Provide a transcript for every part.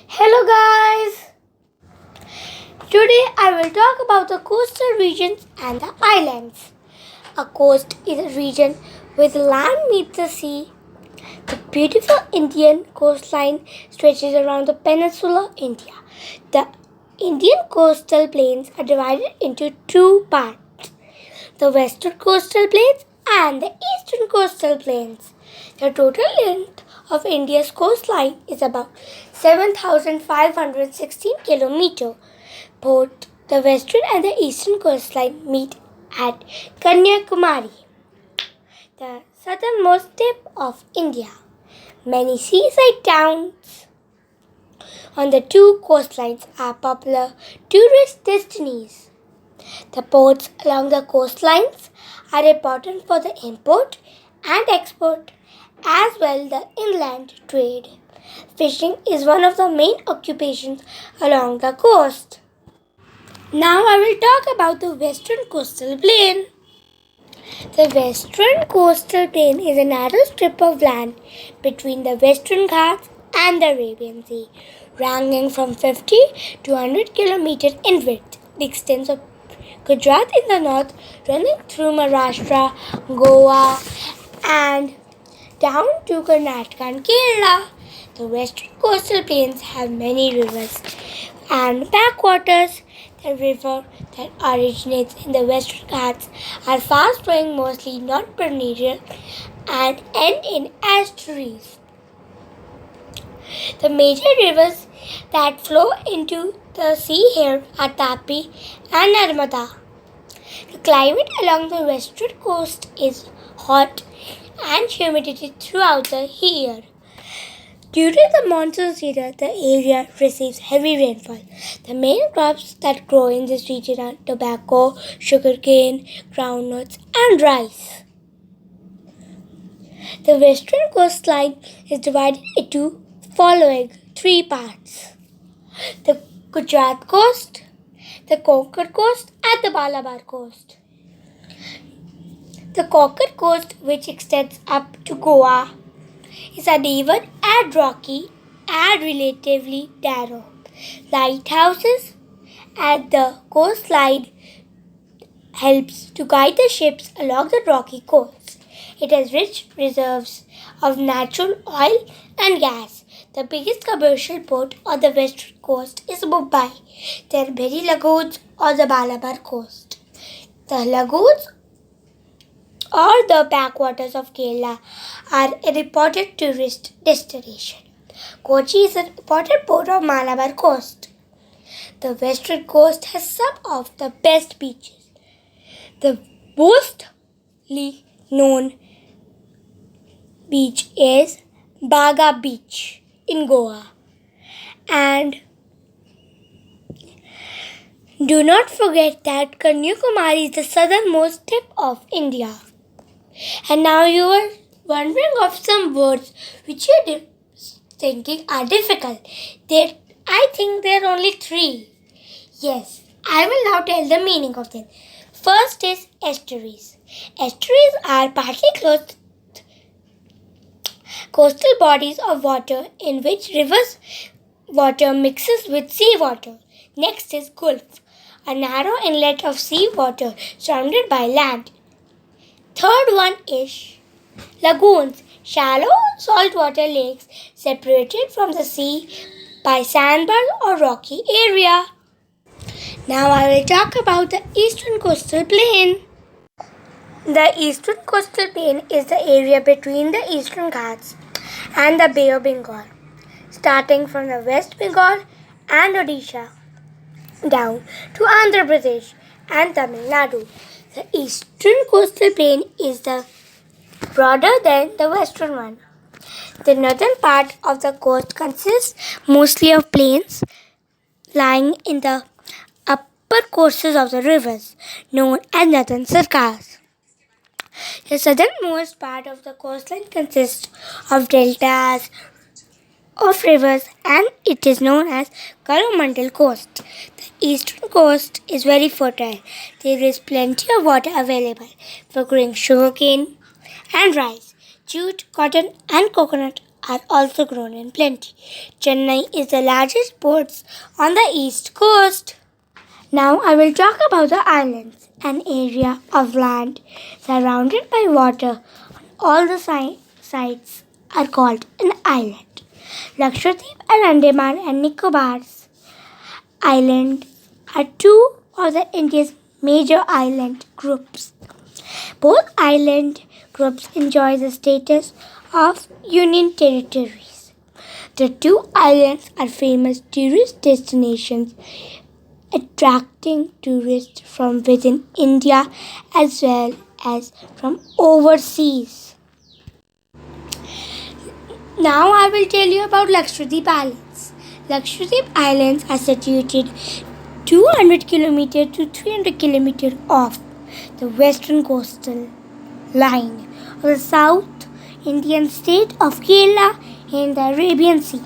Hello guys! Today I will talk about the coastal regions and the islands. A coast is a region where the land meets the sea. The beautiful Indian coastline stretches around the peninsula India. The Indian coastal plains are divided into two parts, the western coastal plains and the eastern coastal plains. The total length of India's coastline is about 7,516 kilometers. Both the western and the eastern coastline meet at Kanyakumari, the southernmost tip of India. Many seaside towns on the two coastlines are popular tourist destinations. The ports along the coastlines are important for the import and export as well the inland trade. Fishing is one of the main occupations along the coast. Now I will talk about the western coastal plain. The western coastal plain is a narrow strip of land between the Western Ghats and the Arabian Sea, ranging from 50 to 100 kilometers in width. The extents of Gujarat in the north, running through Maharashtra, Goa, and down to Karnataka and Kerala. The western coastal plains have many rivers and backwaters. The river that originates in the Western Ghats are fast flowing, mostly not perennial, and end in estuaries. The major rivers that flow into the sea here are Tapi and Narmada. The climate along the western coast is hot and humidity throughout the year. During the monsoon season, the area receives heavy rainfall. The main crops that grow in this region are tobacco, sugarcane, groundnuts, and rice. The western coastline is divided into following three parts: the Gujarat coast, the Konkan coast, and the Malabar coast. The Konkan coast, which extends up to Goa, is uneven and rocky and relatively narrow. Lighthouses at the coastline helps to guide the ships along the rocky coast. It has rich reserves of natural oil and gas. The biggest commercial port on the western coast is Mumbai. There are many lagoons on the Malabar coast. The lagoons or the backwaters of Kerala are an important tourist destination. Kochi is an important port of Malabar coast. The western coast has some of the best beaches. The mostly known beach is Baga Beach in Goa. And do not forget that Kanyakumari is the southernmost tip of India. And now you are wondering of some words which you are thinking are difficult. I think there are only three. Yes, I will now tell the meaning of them. First is estuaries. Estuaries are partly closed coastal bodies of water in which rivers water mixes with sea water. Next is gulf, a narrow inlet of sea water surrounded by land. Third one is lagoons, shallow saltwater lakes separated from the sea by sandbars or rocky area. Now I will talk about the eastern coastal plain. The eastern coastal plain is the area between the Eastern Ghats and the Bay of Bengal, starting from the West Bengal and Odisha down to Andhra Pradesh and Tamil Nadu. The eastern coastal plain is broader than the western one. The northern part of the coast consists mostly of plains lying in the upper courses of the rivers, known as northern sarkars. The southernmost part of the coastline consists of deltas of rivers and it is known as Coromandel coast. The eastern coast is very fertile. There is plenty of water available for growing sugarcane and rice. Jute, cotton and coconut are also grown in plenty. Chennai is the largest port on the east coast. Now I will talk about the islands, an area of land surrounded by water. All the sites are called an island. Lakshadweep and Andaman and Nicobar's island are two of the India's major island groups. Both island groups enjoy the status of union territories. The two islands are famous tourist destinations, attracting tourists from within India as well as from overseas. Now I will tell you about Lakshadweep Islands. Lakshadweep Islands are situated 200 km to 300 km off the western coastal line of the South Indian state of Kerala in the Arabian Sea.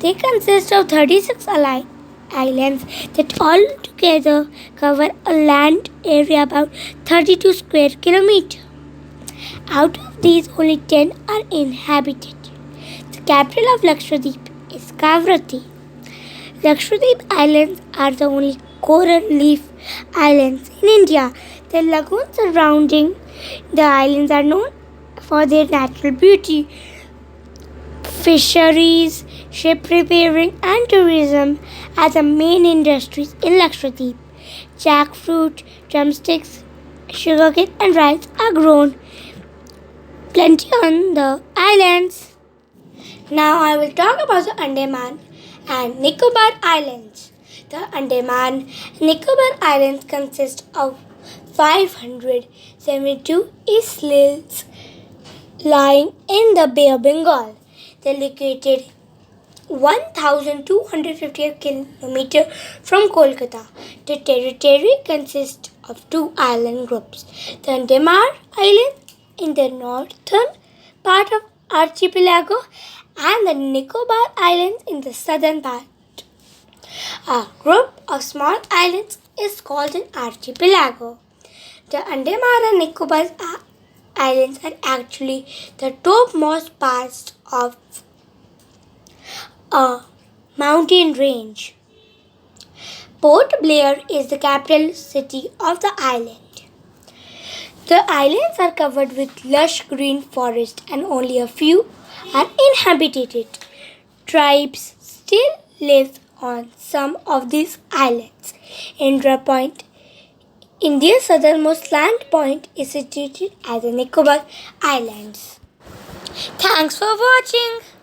They consist of 36 islands that all together cover a land area about 32 square kilometers. Out of these, only 10 are inhabited. The capital of Lakshadweep is Kavaratti. Lakshadweep Islands are the only coral reef islands in India. The lagoons surrounding the islands are known for their natural beauty. Fisheries, ship repairing, and tourism are the main industries in Lakshadweep. Jackfruit, drumsticks, sugarcane, and rice are grown plenty on the islands. Now I will talk about the Andaman and Nicobar Islands. The Andaman and Nicobar Islands consist of 572 islands lying in the Bay of Bengal. They are located 1,258 km from Kolkata. The territory consists of two island groups. The Andamara Island in the northern part of archipelago and the Nicobar Islands in the southern part. A group of small islands is called an archipelago. The Andamara and Nicobar Islands are actually the topmost parts of a mountain range. Port Blair is the capital city of the island. The islands are covered with lush green forest and only a few are inhabited. Tribes still live on some of these islands. Indra Point, India's southernmost land point, is situated at the Nicobar Islands. Thanks for watching.